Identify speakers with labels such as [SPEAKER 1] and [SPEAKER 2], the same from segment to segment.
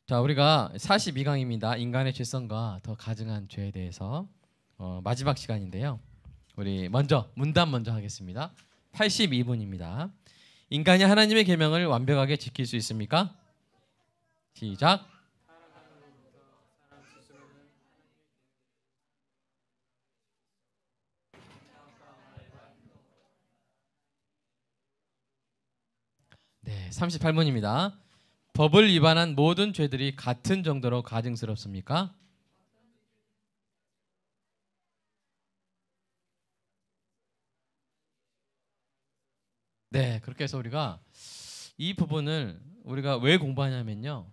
[SPEAKER 1] 자, 우리가 42강입니다. 인간의 죄성과 더 가증한 죄에 대해서 마지막 시간인데요. 우리 먼저 문답 먼저 하겠습니다. 82분입니다. 인간이 하나님의 계명을 완벽하게 지킬 수 있습니까? 시작. 네, 38분입니다. 법을 위반한 모든 죄들이 같은 정도로 가증스럽습니까? 네, 그렇게 해서 우리가 이 부분을 우리가 왜 공부하냐면요.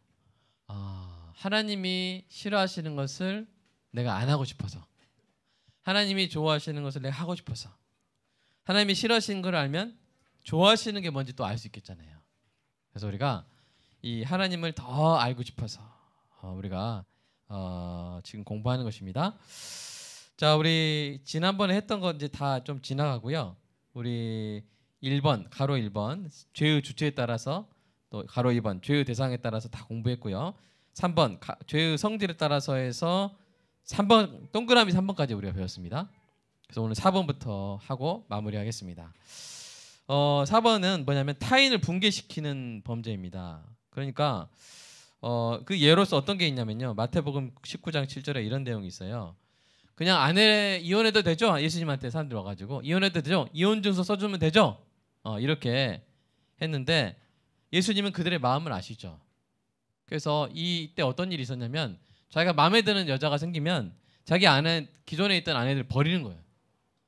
[SPEAKER 1] 하나님이 싫어하시는 것을 내가 안 하고 싶어서, 하나님이 좋아하시는 것을 내가 하고 싶어서, 하나님이 싫어하시는 걸 알면 좋아하시는 게 뭔지 또 알 수 있겠잖아요. 그래서 우리가 이 하나님을 더 알고 싶어서 우리가 지금 공부하는 것입니다. 자, 우리 지난번에 했던 건 이제 다 좀 지나가고요. 우리 1번 가로 1번 죄의 주체에 따라서, 또 가로 2번 죄의 대상에 따라서 다 공부했고요. 3번 죄의 성질에 따라서 해서 3번 동그라미 3번까지 우리가 배웠습니다. 그래서 오늘 4번부터 하고 마무리하겠습니다. 4번은 뭐냐면 타인을 붕괴시키는 범죄입니다. 그러니까 그 예로서 어떤 게 있냐면요. 마태복음 19장 7절에 이런 내용이 있어요. 그냥 아내 이혼해도 되죠? 예수님한테 사람들 와가지고 이혼해도 되죠? 이혼 증서 써주면 되죠? 이렇게 했는데 예수님은 그들의 마음을 아시죠. 그래서 이때 어떤 일이 있었냐면 자기가 마음에 드는 여자가 생기면 자기 아내, 기존에 있던 아내들 버리는 거예요.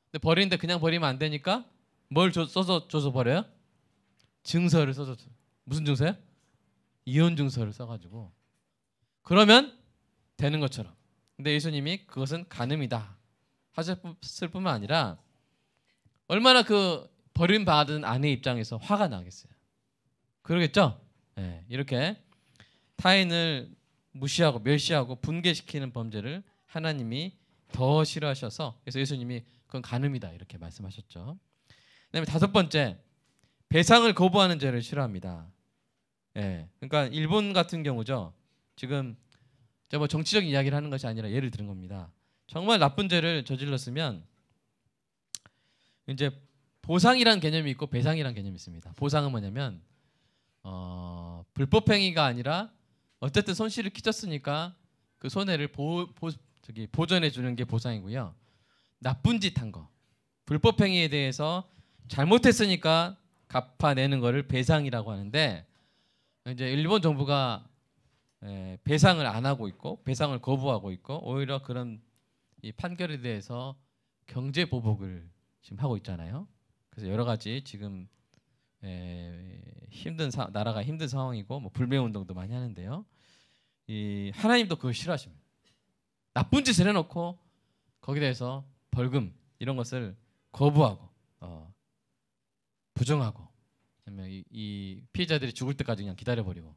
[SPEAKER 1] 근데 버리는데 그냥 버리면 안 되니까 뭘 써서 버려요? 증서를 써서. 무슨 증서요? 이혼 증서를 써가지고 그러면 되는 것처럼. 근데 예수님이 그것은 간음이다 하셨을 뿐만 아니라 얼마나 그 버림받은 아내 입장에서 화가 나겠어요. 그러겠죠? 네, 이렇게 타인을 무시하고 멸시하고 분개시키는 범죄를 하나님이 더 싫어하셔서, 그래서 예수님이 그건 간음이다 이렇게 말씀하셨죠. 그다음에 5번째, 배상을 거부하는 죄를 싫어합니다. 예, 그러니까 일본 같은 경우죠. 지금 제가 뭐 정치적인 이야기를 하는 것이 아니라 예를 들은 겁니다. 정말 나쁜 죄를 저질렀으면 이제 보상이란 개념이 있고 배상이란 개념이 있습니다. 보상은 뭐냐면 불법행위가 아니라 어쨌든 손실을 끼쳤으니까 그 손해를 보전해 주는 게 보상이고요. 나쁜 짓 한 거, 불법행위에 대해서 잘못했으니까 갚아내는 거를 배상이라고 하는데, 이제 일본 정부가 배상을 안 하고 있고 배상을 거부하고 있고 오히려 그런 이 판결에 대해서 경제 보복을 지금 하고 있잖아요. 그래서 여러 가지 지금 나라가 힘든 상황이고 뭐 불매 운동도 많이 하는데요. 이 하나님도 그걸 싫어하십니다. 나쁜 짓을 해놓고 거기에 대해서 벌금 이런 것을 거부하고 부정하고, 이 피해자들이 죽을 때까지 그냥 기다려버리고,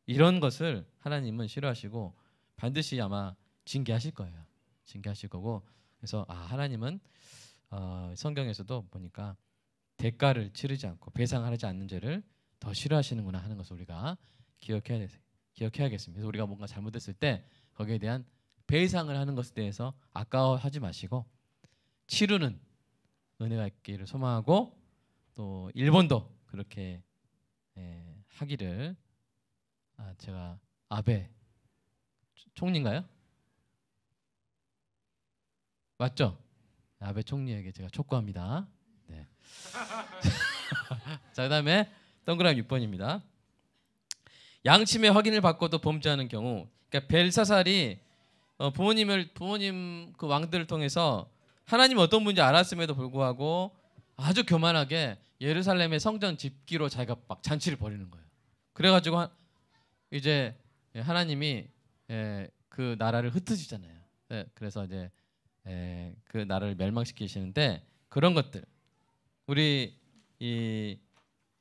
[SPEAKER 1] 이런 것을 하나님은 싫어하시고 반드시 아마 징계하실 거예요. 징계하실 거고, 그래서 하나님은 성경에서도 보니까 대가를 치르지 않고 배상을 하지 않는 죄를 더 싫어하시는구나 하는 것을 우리가 기억해야겠습니다. 그래서 우리가 뭔가 잘못했을 때 거기에 대한 배상을 하는 것에 대해서 아까워하지 마시고 치르는 은혜가 있기를 소망하고, 또 일본도 그렇게 하기를 제가 아베 총리인가요? 맞죠? 아베 총리에게 제가 촉구합니다. 네. 자, 그다음에 동그라미 6번입니다. 양심의 확인을 받고도 범죄하는 경우, 그러니까 벨사살이 부모님 그 왕들을 통해서 하나님 어떤 분인지 알았음에도 불구하고 아주 교만하게 예루살렘의 성전 집기로 자기가 막 잔치를 벌이는 거예요. 그래가지고 이제 하나님이 그 나라를 흩으시잖아요. 그래서 이제 그 나라를 멸망시키시는데, 그런 것들 우리 이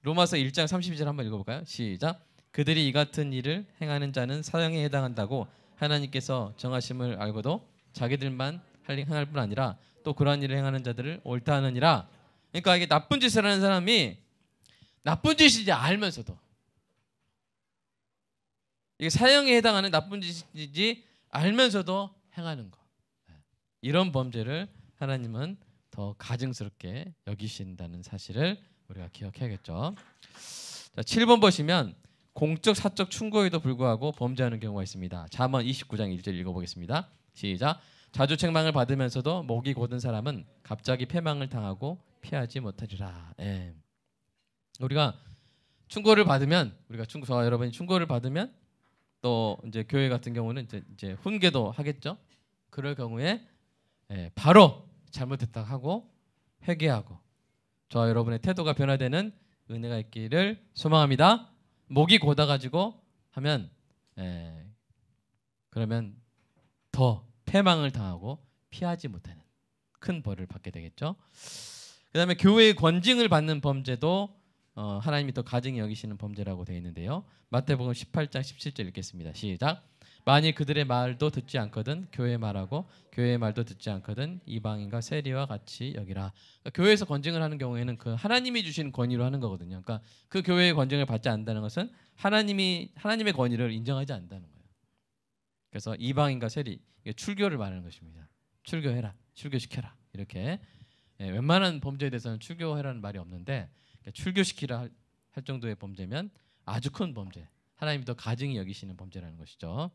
[SPEAKER 1] 로마서 1장 32절 한번 읽어볼까요? 시작. 그들이 이 같은 일을 행하는 자는 사형에 해당한다고 하나님께서 정하심을 알고도 자기들만 행할 뿐 아니라 또 그러한 일을 행하는 자들을 옳다 하느니라. 그러니까 이게 나쁜 짓을 하는 사람이 나쁜 짓인지 알면서도 이게 사형에 해당하는 나쁜 짓인지 알면서도 행하는 거. 이런 범죄를 하나님은 더 가증스럽게 여기신다는 사실을 우리가 기억해야겠죠. 자, 7번 보시면 공적 사적 충고에도 불구하고 범죄하는 경우가 있습니다. 잠언 29장 1절 읽어보겠습니다. 시작. 자주 책망을 받으면서도 목이 곧은 사람은 갑자기 패망을 당하고 피하지 못하리라. 예. 우리가 충고를 받으면 저와 여러분이 충고를 받으면 또 이제 교회 같은 경우는 이제 훈계도 하겠죠. 그럴 경우에 바로 잘못했다 하고 회개하고 저와 여러분의 태도가 변화되는 은혜가 있기를 소망합니다. 목이 고다가지고 하면 그러면 더 패망을 당하고 피하지 못하는 큰 벌을 받게 되겠죠. 그 다음에 교회의 권징을 받는 범죄도 하나님이 더 가증히 여기시는 범죄라고 되어 있는데요. 마태복음 18장 17절 읽겠습니다. 시작. 만일 그들의 말도 듣지 않거든 교회의 말하고 교회의 말도 듣지 않거든 이방인과 세리와 같이 여기라. 그러니까 교회에서 권징을 하는 경우에는 그 하나님이 주신 권위로 하는 거거든요. 그러니까 그 교회의 권징을 받지 않는다는 것은 하나님의 권위를 인정하지 않는다는 거예요. 그래서 이방인과 세리, 이게 출교를 말하는 것입니다. 출교해라, 출교시켜라 이렇게. 웬만한 범죄에 대해서는 출교해라는 말이 없는데 출교시키라 할 정도의 범죄면 아주 큰 범죄, 하나님이 더 가증히 여기시는 범죄라는 것이죠.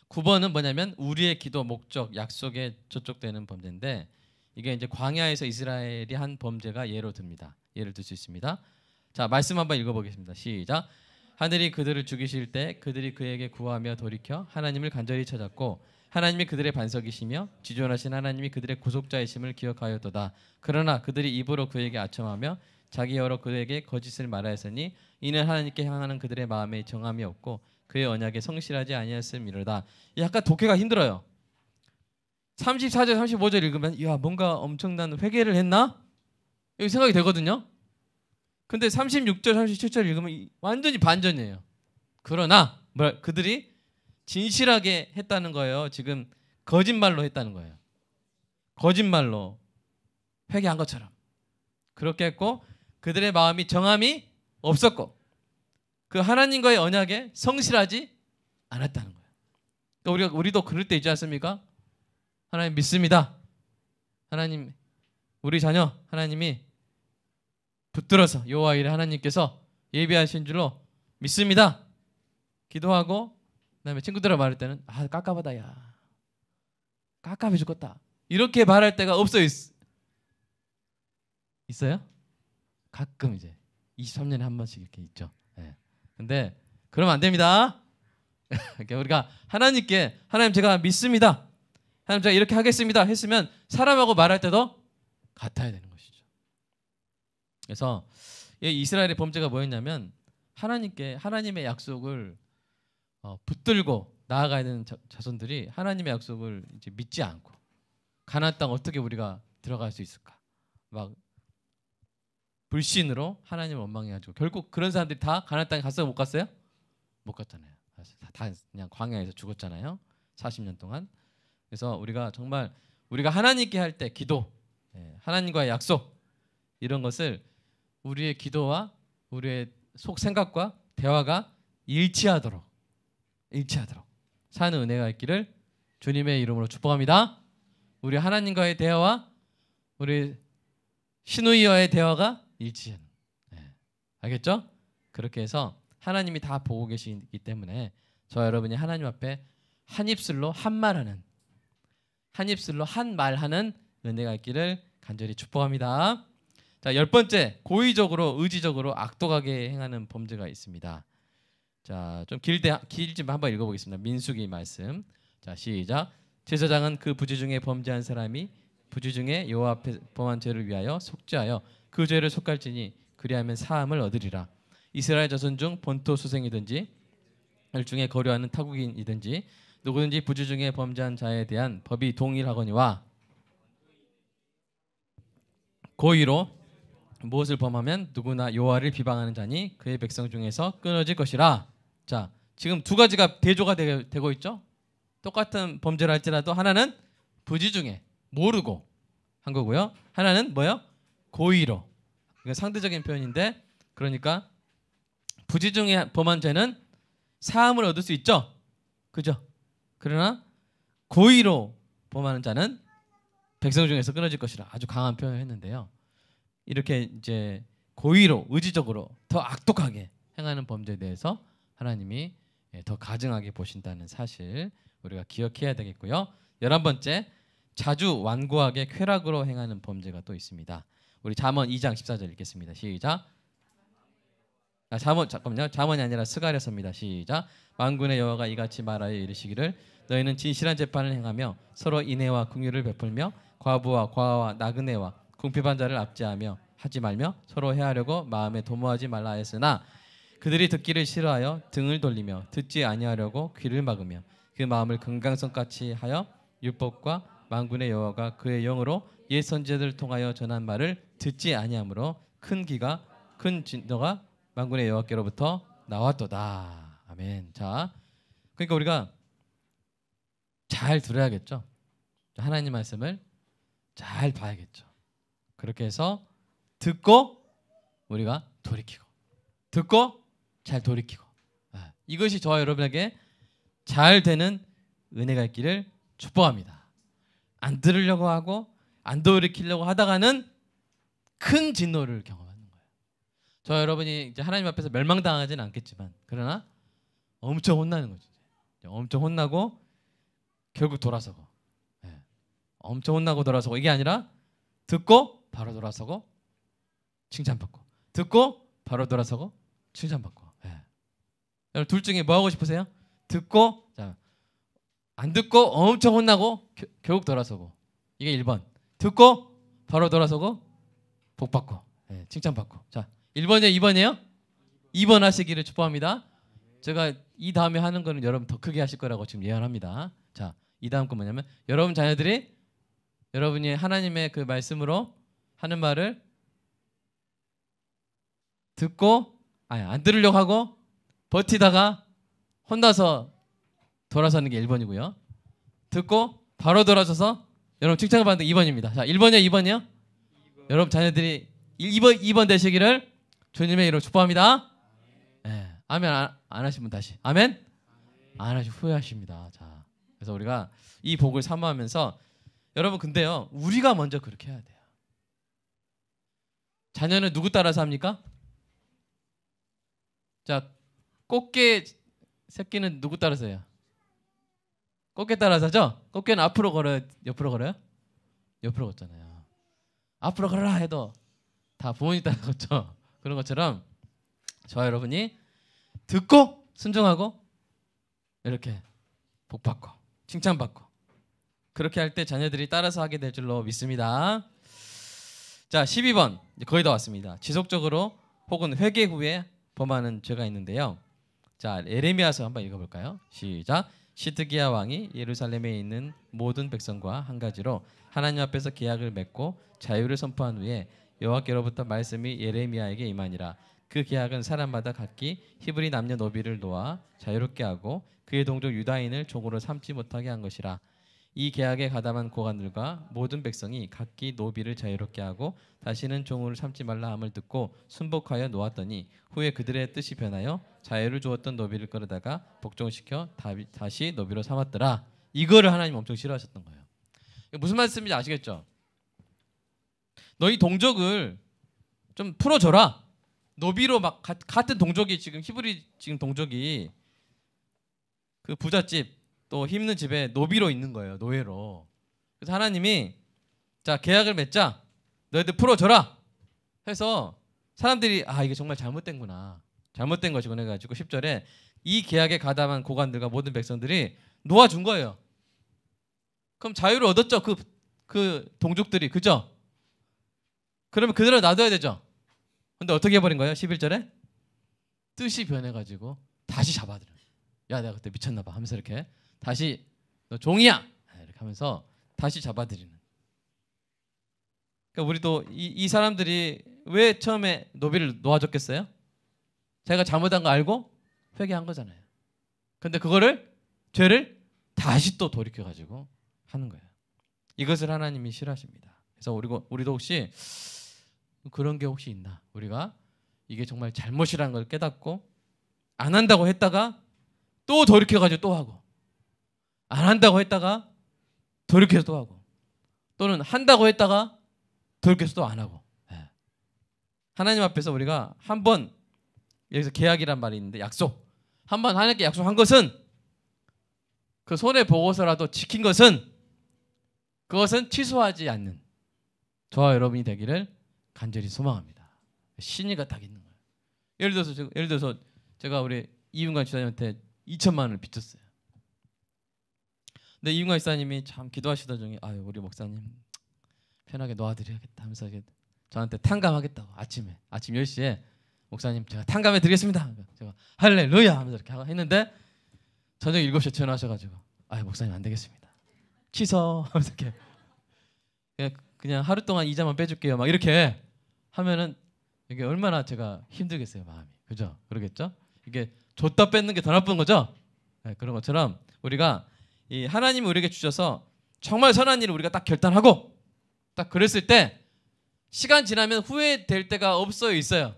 [SPEAKER 1] 9번은 뭐냐면 우리의 기도, 목적, 약속에 저촉되는 범죄인데 이게 이제 광야에서 이스라엘이 한 범죄가 예로 듭니다. 예를 들 수 있습니다. 자, 말씀 한번 읽어보겠습니다. 시작. 하늘이 그들을 죽이실 때 그들이 그에게 구하며 돌이켜 하나님을 간절히 찾았고 하나님이 그들의 반석이시며 지존하신 하나님이 그들의 구속자이심을 기억하였도다. 그러나 그들이 입으로 그에게 아첨하며 자기 여러 그에게 거짓을 말하였으니 이는 하나님께 향하는 그들의 마음에 정함이 없고 그의 언약에 성실하지 아니하였음이로다. 약간 독해가 힘들어요. 34절 35절 읽으면 야 뭔가 엄청난 회개를 했나? 여기 생각이 되거든요. 근데 36절 37절 읽으면 완전히 반전이에요. 그러나 그들이 진실하게 했다는 거예요. 지금 거짓말로 했다는 거예요. 거짓말로 회개한 것처럼 그렇게 했고 그들의 마음이 정함이 없었고 그 하나님과의 언약에 성실하지 않았다는 거예요. 그러니까 우리도 그럴 때 있지 않습니까? 하나님 믿습니다. 하나님 우리 자녀 하나님이 붙들어서 여호와 이레 하나님께서 예비하신 줄로 믿습니다. 기도하고 그다음에 친구들하고 말할 때는 깝깝하다 야 깝깝해 죽겠다 이렇게 말할 때가 있어요? 가끔 이제 23년에 한 번씩 이렇게 있죠. 근데 그러면 안 됩니다. 그러니까 우리가 하나님께 하나님 제가 믿습니다. 하나님 제가 이렇게 하겠습니다 했으면 사람하고 말할 때도 같아야 되는 것이죠. 그래서 이스라엘의 범죄가 뭐였냐면 하나님의 약속을 붙들고 나아가야 되는 자손들이 하나님의 약속을 이제 믿지 않고 가나안 땅 어떻게 우리가 들어갈 수 있을까? 막 불신으로 하나님을 원망해가지고 결국 그런 사람들이 다 가나안 땅에 갔어요? 못 갔어요? 못 갔잖아요. 다 그냥 광야에서 죽었잖아요. 40년 동안. 그래서 우리가 정말 우리가 하나님께 할 때 기도, 하나님과의 약속 이런 것을 우리의 기도와 우리의 속 생각과 대화가 일치하도록 사는 은혜가 있기를 주님의 이름으로 축복합니다. 우리 하나님과의 대화와 우리 시누이와의 대화가 일치하는. 알겠죠? 그렇게 해서 하나님이 다 보고 계시기 때문에 저와 여러분이 하나님 앞에 한 입술로 한 말하는 은혜가 있기를 간절히 축복합니다. 자, 10번째 고의적으로 의지적으로 악독하게 행하는 범죄가 있습니다. 자, 좀 길지만 한번 읽어보겠습니다. 민수기 말씀. 자, 시작. 제사장은 그 부지 중에 범죄한 사람이 부지 중에 여호와 앞에 범한 죄를 위하여 속죄하여 그 죄를 속할지니 그리하면 사함을 얻으리라. 이스라엘 자손 중 본토 수생이든지 중에 거류하는 타국인이든지 누구든지 부지 중에 범죄한 자에 대한 법이 동일하거니와 고의로 무엇을 범하면 누구나 여호와를 비방하는 자니 그의 백성 중에서 끊어질 것이라. 자, 지금 두 가지가 대조가 되고 있죠. 똑같은 범죄를 할지라도 하나는 부지 중에 모르고 한 거고요. 하나는 뭐요? 고의로. 이건 상대적인 표현인데 그러니까 부지 중에 범한 죄는 사함을 얻을 수 있죠. 그죠? 그러나 고의로 범하는 자는 백성 중에서 끊어질 것이라 아주 강한 표현을 했는데요. 이렇게 이제 고의로 의지적으로 더 악독하게 행하는 범죄에 대해서 하나님이 더 가증하게 보신다는 사실 우리가 기억해야 되겠고요. 11번째, 자주 완고하게 쾌락으로 행하는 범죄가 또 있습니다. 우리 잠언 2장 14절 읽겠습니다. 시작. 잠언이 아니라 스가랴서입니다. 시작. 만군의 여호와가 이같이 말하여 이르시기를 너희는 진실한 재판을 행하며 서로 인애와 긍휼을 베풀며 과부와 과와 나그네와 궁핍한 자를 압제하며 하지 말며 서로 해하려고 마음에 도모하지 말라 하였으나 그들이 듣기를 싫어하여 등을 돌리며 듣지 아니하려고 귀를 막으며 그 마음을 금강석같이 하여 율법과 만군의 여호와가 그의 영으로 옛 선지자들을 통하여 전한 말을 듣지 아니하므로 큰 진노가 만군의 여호와께로부터 나왔도다. 아멘. 자, 그러니까 우리가 잘 들어야겠죠. 하나님 말씀을 잘 봐야겠죠. 그렇게 해서 듣고 우리가 돌이키고, 듣고 잘 돌이키고, 이것이 저와 여러분에게 잘 되는 은혜가 있기를 축복합니다. 안 들으려고 하고 안 돌이키려고 하다가는 큰 진노를 경험하는 거예요. 저와 여러분이 이제 하나님 앞에서 멸망당하지는 않겠지만 그러나 엄청 혼나는 거죠. 엄청 혼나고 결국 돌아서고, 엄청 혼나고 돌아서고, 이게 아니라 듣고 바로 돌아서고 칭찬받고, 듣고 바로 돌아서고 칭찬받고. 여러분 둘 중에 뭐 하고 싶으세요? 듣고, 안 듣고 엄청 혼나고 결국 돌아서고, 이게 1번. 듣고 바로 돌아서고 복받고, 칭찬받고. 자, 1번이에요 2번이에요? 2번 하시기를 축복합니다. 제가 이 다음에 하는 거는 여러분 더 크게 하실 거라고 지금 예언합니다. 자, 이 다음 거 뭐냐면 여러분 자녀들이 여러분이 하나님의 그 말씀으로 하는 말을 듣고 안 들으려고 하고 버티다가 혼나서 돌아서는 게 1번이고요. 듣고 바로 돌아서서 여러분 칭찬을 받는 게 2번입니다. 자, 1번이요 2번이요? 2번. 여러분 자녀들이 2번 되시기를 주님의 이름으로 축복합니다. 아멘. 안 하신 분 다시 아멘. 안 하시면 후회하십니다. 자, 그래서 우리가 이 복을 사모하면서 여러분, 근데요 우리가 먼저 그렇게 해야 돼요. 자녀는 누구 따라서 합니까? 자, 꽃게 새끼는 누구 따라서 해요? 꽃게 따라서 하죠? 꽃게는 앞으로 걸어요? 옆으로 걸어요? 옆으로 걷잖아요. 앞으로 걸어라 해도 다 부모님 따라 걷죠. 그런 것처럼 저와 여러분이 듣고 순종하고 이렇게 복받고 칭찬받고 그렇게 할 때 자녀들이 따라서 하게 될 줄로 믿습니다. 자, 12번 거의 다 왔습니다. 지속적으로 혹은 회개 후에 범하는 죄가 있는데요. 자, 예레미야서 한번 읽어볼까요? 시작. 시드기야 왕이 예루살렘에 있는 모든 백성과 한 가지로 하나님 앞에서 계약을 맺고 자유를 선포한 후에 여호와께로부터 말씀이 예레미야에게 임하니라. 그 계약은 사람마다 각기 히브리 남녀 노비를 놓아 자유롭게 하고 그의 동족 유다인을 종으로 삼지 못하게 한 것이라. 이 계약에 가담한 고관들과 모든 백성이 각기 노비를 자유롭게 하고 다시는 종을 삼지 말라 함을 듣고 순복하여 놓았더니 후에 그들의 뜻이 변하여 자유를 주었던 노비를 끌어다가 복종시켜 다시 노비로 삼았더라. 이거를 하나님 엄청 싫어하셨던 거예요. 무슨 말씀인지 아시겠죠? 너희 동족을 좀 풀어줘라. 노비로 막 같은 동족이 지금 히브리 지금 동족이 그 부잣집 또 힘있는 집에 노비로 있는 거예요. 노예로. 그래서 하나님이 자, 계약을 맺자. 너희들 풀어줘라 해서 사람들이 이게 정말 잘못된구나. 잘못된 것이구나 해가지고 10절에 이 계약에 가담한 고관들과 모든 백성들이 놓아준 거예요. 그럼 자유를 얻었죠. 그 동족들이. 그죠? 그러면 그대로 놔둬야 되죠. 근데 어떻게 해버린 거예요? 11절에 뜻이 변해가지고 다시 잡아들여. 야, 내가 그때 미쳤나 봐 하면서 이렇게 다시 너 종이야 이렇게 하면서 다시 잡아들이는. 그러니까 우리도 이 사람들이 왜 처음에 노비를 놓아줬겠어요? 자기가 잘못한 거 알고 회개한 거잖아요. 근데 그거를 죄를 다시 또 돌이켜가지고 하는 거예요. 이것을 하나님이 싫어하십니다. 그래서 우리도 혹시 그런 게 혹시 있나? 우리가 이게 정말 잘못이라는 걸 깨닫고 안 한다고 했다가 또 돌이켜가지고 또 하고, 안 한다고 했다가 돌이켜서 또 하고, 또는 한다고 했다가 돌이켜서 또 안 하고. 하나님 앞에서 우리가 한번, 여기서 계약이란 말이 있는데 약속, 한번 하나님께 약속한 것은, 그 손해 보고서라도 지킨 것은, 그것은 취소하지 않는 저와 여러분이 되기를 간절히 소망합니다. 신의가 딱 있는 거예요. 예를 들어서 제가 우리 이윤관 지사님한테 2천만 원을 빚졌어요. 근데 이윤관 지사님이 참 기도하시던 중에 아유 우리 목사님 편하게 놓아드려야겠다 하면서 저한테 탕감하겠다고 아침 10시에 목사님 제가 탕감해 드리겠습니다. 제가 할렐루야 하면서 이렇게 했는데 저녁 7시에 전화하셔가지고 아유 목사님 안 되겠습니다. 취소 하면서 이렇게 그냥 하루 동안 이자만 빼줄게요. 막 이렇게 하면은 이게 얼마나 제가 힘들겠어요 마음이. 그죠? 그러겠죠? 이게 줬다 뺏는 게 더 나쁜 거죠? 네, 그런 것처럼 우리가 이 하나님이 우리에게 주셔서 정말 선한 일을 우리가 딱 결단하고 딱 그랬을 때 시간 지나면 후회될 때가 없어요? 있어요?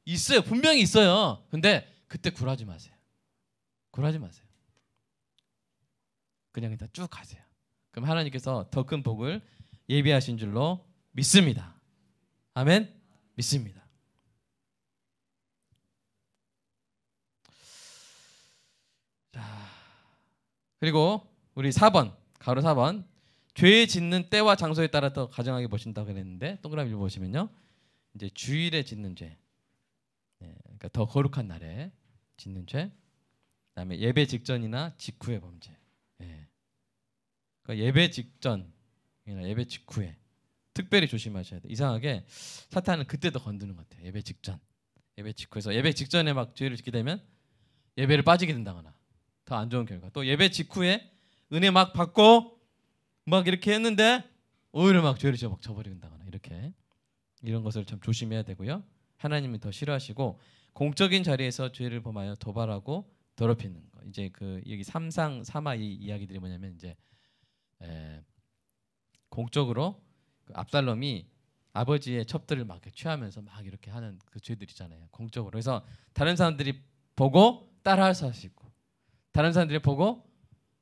[SPEAKER 1] 있어요. 분명히 있어요. 근데 그때 굴하지 마세요. 굴하지 마세요. 그냥 일단 쭉 가세요. 그럼 하나님께서 더 큰 복을 예비하신 줄로 믿습니다. 아멘? 믿습니다. 자, 그리고 우리 4번, 가로 4번. 죄 짓는 때와 장소에 따라 더 가정하게 보신다고 그랬는데 동그라미 보시면요. 이제 주일에 짓는 죄. 그러니까 더 거룩한 날에 짓는 죄. 그다음에 예배 직전이나 직후의 범죄. 그러니까 예배 직전이나 예배 직후에 특별히 조심하셔야 돼요. 이상하게 사탄은 그때도 건드는 것 같아요. 예배 직전, 예배 직후에서 예배 직전에 막 죄를 짓게 되면 예배를 빠지게 된다거나 더 안 좋은 결과. 또 예배 직후에 은혜 막 받고 막 이렇게 했는데 오히려 막 죄를 막 저버린다거나 이렇게 이런 것을 참 조심해야 되고요. 하나님은 더 싫어하시고 공적인 자리에서 죄를 범하여 도발하고 더럽히는 거. 이제 그 여기 삼상 삼하 이 이야기들이 뭐냐면 이제 공적으로 그 압살롬이 아버지의 첩들을 막 취하면서 막 이렇게 하는 그 죄들 있잖아요. 공적으로. 그래서 다른 사람들이 보고 따라할 수 있고 다른 사람들이 보고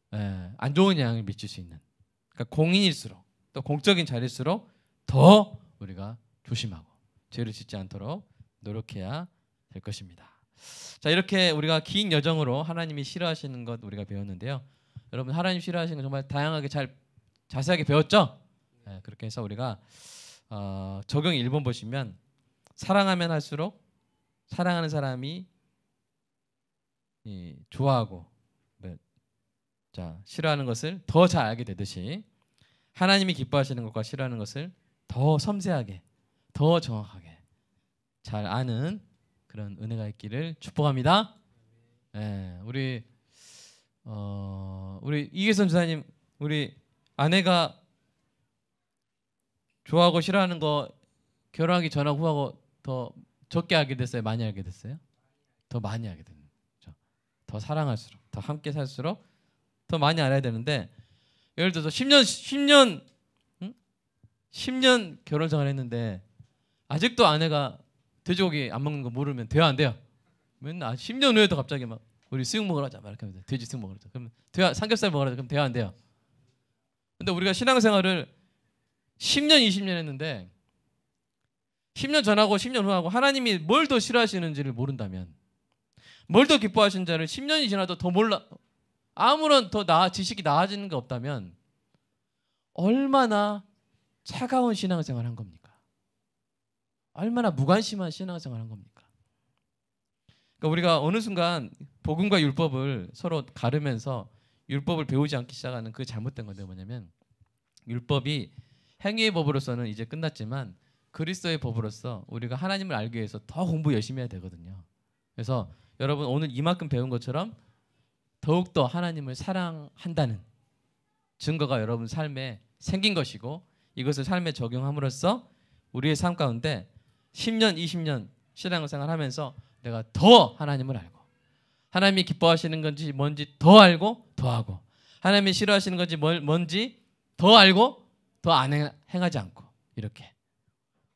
[SPEAKER 1] 안 좋은 영향을 미칠 수 있는. 그러니까 공인일수록 또 공적인 자리일수록 더 우리가 조심하고 죄를 짓지 않도록 노력해야 될 것입니다. 자, 이렇게 우리가 긴 여정으로 하나님이 싫어하시는 것 우리가 배웠는데요. 여러분 하나님 싫어하시는 거 정말 다양하게 잘 자세하게 배웠죠? 그렇게 해서 우리가 적용 1번 보시면 사랑하면 할수록 사랑하는 사람이 좋아하고 자 싫어하는 것을 더 잘 알게 되듯이 하나님이 기뻐하시는 것과 싫어하는 것을 더 섬세하게 더 정확하게 잘 아는 그런 은혜가 있기를 축복합니다. 우리 이계선 지사님 우리 아내가 좋아하고 싫어하는 거 결혼하기 전하고 후하고 더 적게 알게 됐어요? 많이 알게 됐어요? 더 많이 알게 되는 거죠. 더 사랑할수록 더 함께 살수록 더 많이 알아야 되는데 예를 들어서 10년 결혼 생활 했는데 아직도 아내가 돼지고기 안 먹는 거 모르면 돼요 안 돼요? 맨날 10년 후에도 갑자기 막 우리 수육 먹으러 가자 막 이렇게 하면서 돼지 수육 먹으러 가자 그러면 돼요? 삼겹살 먹으러 가자 그럼 돼요 안 돼요? 근데 우리가 신앙생활을 10년 20년 했는데 10년 전하고 10년 후하고 하나님이 뭘 더 싫어하시는지를 모른다면 뭘 더 기뻐하시는 자를 10년이 지나도 더 몰라 아무런 더 지식이 나아지는 게 없다면 얼마나 차가운 신앙생활 한 겁니까? 얼마나 무관심한 신앙생활 한 겁니까? 그러니까 우리가 어느 순간 복음과 율법을 서로 가르면서 율법을 배우지 않기 시작하는 그 잘못된 건데 뭐냐면 율법이 행위의 법으로서는 이제 끝났지만 그리스도의 법으로서 우리가 하나님을 알기 위해서 더 공부 열심히 해야 되거든요. 그래서 여러분 오늘 이만큼 배운 것처럼 더욱더 하나님을 사랑한다는 증거가 여러분 삶에 생긴 것이고 이것을 삶에 적용함으로써 우리의 삶 가운데 10년, 20년 신앙생활 하면서 내가 더 하나님을 알고 하나님이 기뻐하시는 건지 뭔지 더 알고 더 하고 하나님이 싫어하시는 건지 뭔지 더 알고 더 안 행하지 않고 이렇게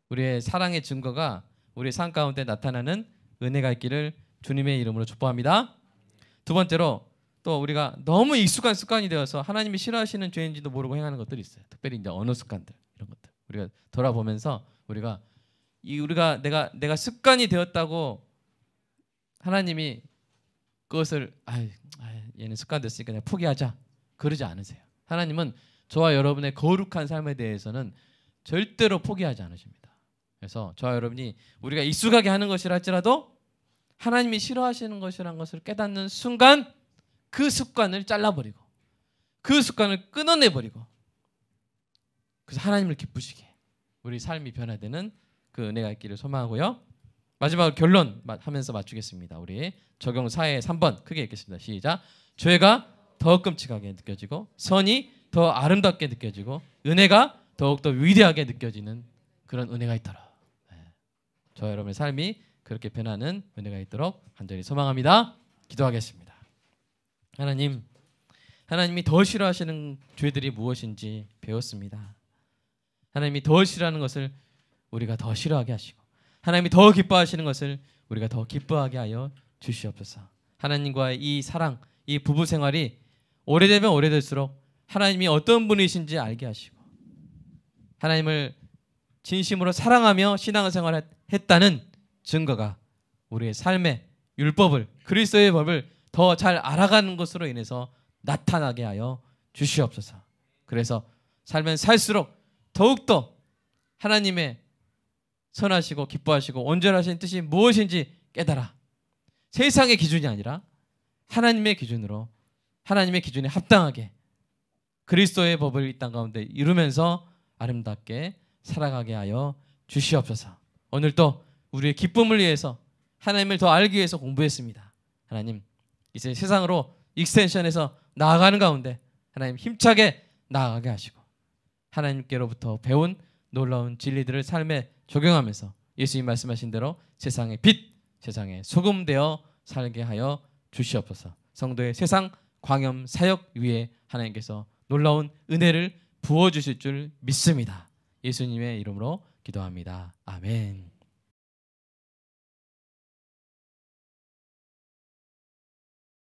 [SPEAKER 1] 우리의 사랑의 증거가 우리의 삶 가운데 나타나는 은혜가 있기를 주님의 이름으로 축복합니다. 두 번째로 또 우리가 너무 익숙한 습관이 되어서 하나님이 싫어하시는 죄인지도 모르고 행하는 것들이 있어요. 특별히 이제 언어 습관들 이런 것들 우리가 돌아보면서 우리가 내가 습관이 되었다고 하나님이 그것을 얘는 습관 됐으니까 그냥 포기하자 그러지 않으세요. 하나님은 저와 여러분의 거룩한 삶에 대해서는 절대로 포기하지 않으십니다. 그래서 저와 여러분이 우리가 익숙하게 하는 것이라 할지라도 하나님이 싫어하시는 것이라는 것을 깨닫는 순간 그 습관을 잘라버리고 그 습관을 끊어내버리고 그래서 하나님을 기쁘시게 우리 삶이 변화되는 그 은혜가 있기를 소망하고요. 마지막으로 결론 하면서 맞추겠습니다. 우리 적용 4의 3번 크게 읽겠습니다. 시작. 죄가 더 끔찍하게 느껴지고 선이 더 아름답게 느껴지고 은혜가 더욱더 위대하게 느껴지는 그런 은혜가 있도록 저와 여러분의 삶이 그렇게 변하는 은혜가 있도록 간절히 소망합니다. 기도하겠습니다. 하나님이 더 싫어하시는 죄들이 무엇인지 배웠습니다. 하나님이 더 싫어하는 것을 우리가 더 싫어하게 하시고 하나님이 더 기뻐하시는 것을 우리가 더 기뻐하게 하여 주시옵소서. 하나님과의 이 사랑, 이 부부 생활이 오래되면 오래될수록 하나님이 어떤 분이신지 알게 하시고 하나님을 진심으로 사랑하며 신앙생활을 했다는 증거가 우리의 삶의 율법을 그리스도의 법을 더 잘 알아가는 것으로 인해서 나타나게 하여 주시옵소서. 그래서 살면 살수록 더욱더 하나님의 선하시고 기뻐하시고 온전하신 뜻이 무엇인지 깨달아 세상의 기준이 아니라 하나님의 기준으로 하나님의 기준에 합당하게 그리스도의 법을 이 땅 가운데 이루면서 아름답게 살아가게 하여 주시옵소서. 오늘도 우리의 기쁨을 위해서 하나님을 더 알기 위해서 공부했습니다. 하나님 이제 세상으로 익스텐션에서 나아가는 가운데 하나님 힘차게 나아가게 하시고 하나님께로부터 배운 놀라운 진리들을 삶에 적용하면서 예수님 말씀하신 대로 세상의 빛, 세상의 소금 되어 살게 하여 주시옵소서. 성도의 세상 광염 사역 위에 하나님께서 놀라운 은혜를 부어주실 줄 믿습니다. 예수님의 이름으로 기도합니다. 아멘.